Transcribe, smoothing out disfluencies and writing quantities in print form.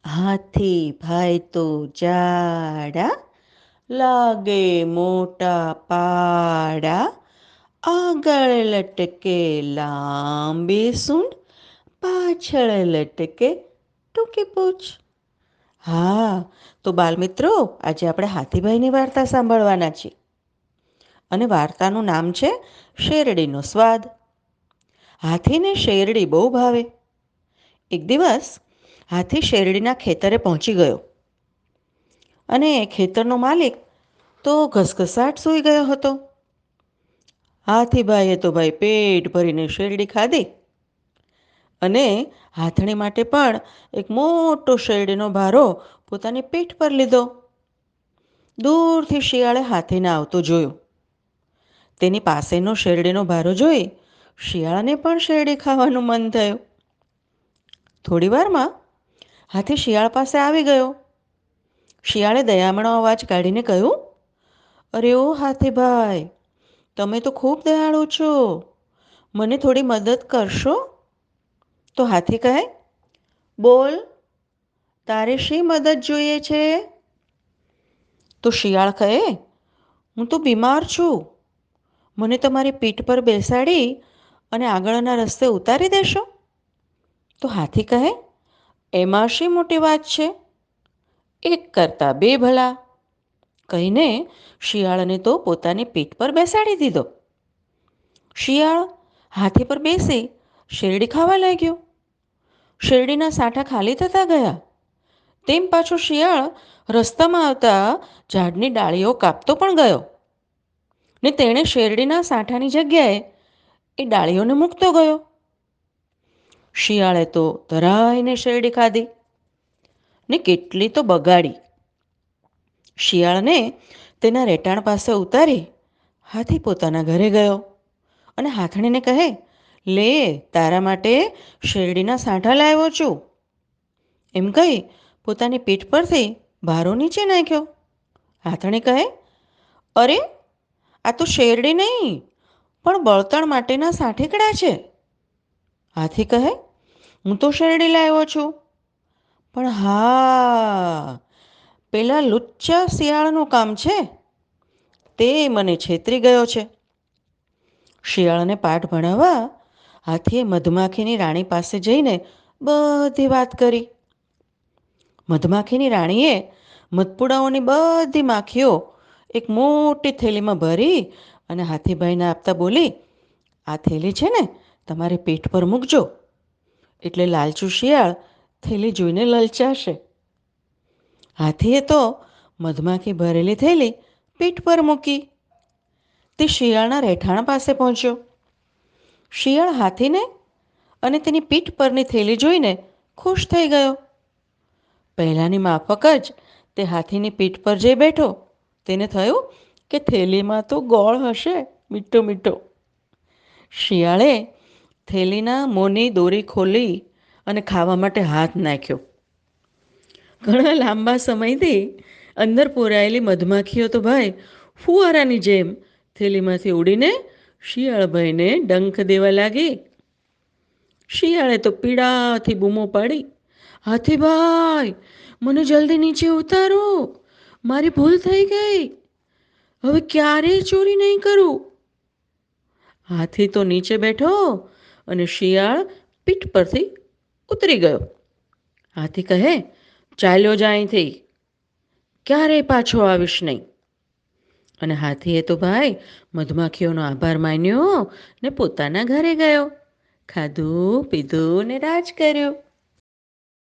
હાથી ભાઈ તો જાડા, લાગે મોટા પાડા, આગળ લટકે લાંબી સૂંઢ, પાછળ લટકે ટૂંકી પૂંછ. હા, તો બાલમિત્રો, આજે આપણે હાથીભાઈની વાર્તા સાંભળવાના છીએ. અને વાર્તાનું નામ છે શેરડીનો સ્વાદ. હાથીને શેરડી બહુ ભાવે. એક દિવસ હાથી શેરડીના ખેતરે પહોંચી ગયો અને ખેતરનો માલિક તો ઘસઘસાટ સૂઈ ગયો હતો. હાથીભાઈએ તો ભાઈ પેટ ભરીને શેરડી ખાધી અને હાથણી માટે પણ એક મોટો શેરડીનો ભારો પોતાની પીઠ પર લીધો. દૂરથી શિયાળે હાથીને આવતો જોયો. તેની પાસેનો શેરડીનો ભારો જોઈ શિયાળાને પણ શેરડી ખાવાનું મન થયું. થોડી વારમાં હાથી શિયાળ પાસે આવી ગયો. શિયાળે દયામણો અવાજ કાઢીને કહ્યું, અરે ઓ હાથીભાઈ, તમે તો ખૂબ દયાળુ છો, મને થોડી મદદ કરશો? તો હાથી કહે, બોલ, તારે શી મદદ જોઈએ છે? તો શિયાળ કહે, હું તો બીમાર છું, મને તમારી પીઠ પર બેસાડી અને આગળના રસ્તે ઉતારી દેશો? તો હાથી કહે, એમાં શી મોટી વાત છે, એક કરતાં બે ભલા. કહીને શિયાળને તો પોતાની પીઠ પર બેસાડી દીધો. શિયાળ હાથી પર બેસી શેરડી ખાવા લાગ્યો. શેરડીના સાંઠા ખાલી થતા ગયા તેમ પાછો શિયાળ રસ્તામાં આવતા ઝાડની ડાળીઓ કાપતો પણ ગયો ને તેણે શેરડીના સાંઠાની જગ્યાએ એ ડાળીઓને મૂકતો ગયો. શિયાળે તો ધરાઈને શેરડી ખાધી ને કેટલી તો બગાડી. શિયાળને તેના રહેઠાણ પાસે ઉતારી હાથી પોતાના ઘરે ગયો અને હાથણીને કહે, લે, તારા માટે શેરડીના સાંઠા લાવ્યો છું. એમ કહી પોતાની પીઠ પરથી ભારો નીચે નાખ્યો. હાથણી કહે, અરે, આ તો શેરડી નહીં પણ બળતણ માટેના સાંઠીકડા છે. હાથી કહે, હું તો શેરડી લાવ્યો છું, પણ હા, પેલા લુચ્ચા શિયાળનું કામ છે, તે મને છેતરી ગયો છે. શિયાળને પાઠ ભણાવવા હાથીએ મધમાખીની રાણી પાસે જઈને બધી વાત કરી. મધમાખીની રાણીએ મધપુડાઓની બધી માખીઓ એક મોટી થેલીમાં ભરી અને હાથીભાઈને આપતા બોલી, આ થેલી છે ને, તમારે પીઠ પર મૂકજો, એટલે લાલચુ શિયાળ થેલી જોઈને લલચાશે. હાથીએ તો મધમાખી ભરેલી થેલી પીઠ પર મૂકી. તે શિયાળના રહેઠાણ પાસે પહોંચ્યો. શિયાળ હાથીને અને તેની પીઠ પરની થેલી જોઈને ખુશ થઈ ગયો. પહેલાંની માફક જ તે હાથીની પીઠ પર જઈ બેઠો. તેને થયું કે થેલીમાં તો ગોળ હશે, મીઠો મીઠો. શિયાળે થેલીના મોંની દોરી ખોલી અને ખાવા માટે હાથ નાખ્યો. ઘણા લાંબા સમયથી અંદર પૂરાયેલી મધમાખીઓ તો ભાઈ ફુવારાની જેમ થેલીમાંથી ઉડીને શિયાળભાઈને ડંખ દેવા લાગી. શિયાળે તો પીડાથી બૂમો પાડી, હાથીભાઈ, મને જલ્દી નીચે ઉતારો, મારી ભૂલ થઈ ગઈ, હવે ક્યારેય ચોરી નહીં કરું. હાથી તો નીચે બેઠો અને શિયાળ પીઠ પરથી ઉતરી ગયો. હાથી કહે, ચાલ્યો જા અહીંથી, ક્યારેય પાછો આવીશ નહીં. અને હાથીએ તો ભાઈ મધમાખીઓનો આભાર માન્યો ને પોતાના ઘરે ગયો. ખાધું પીધું ને રાજ કર્યું.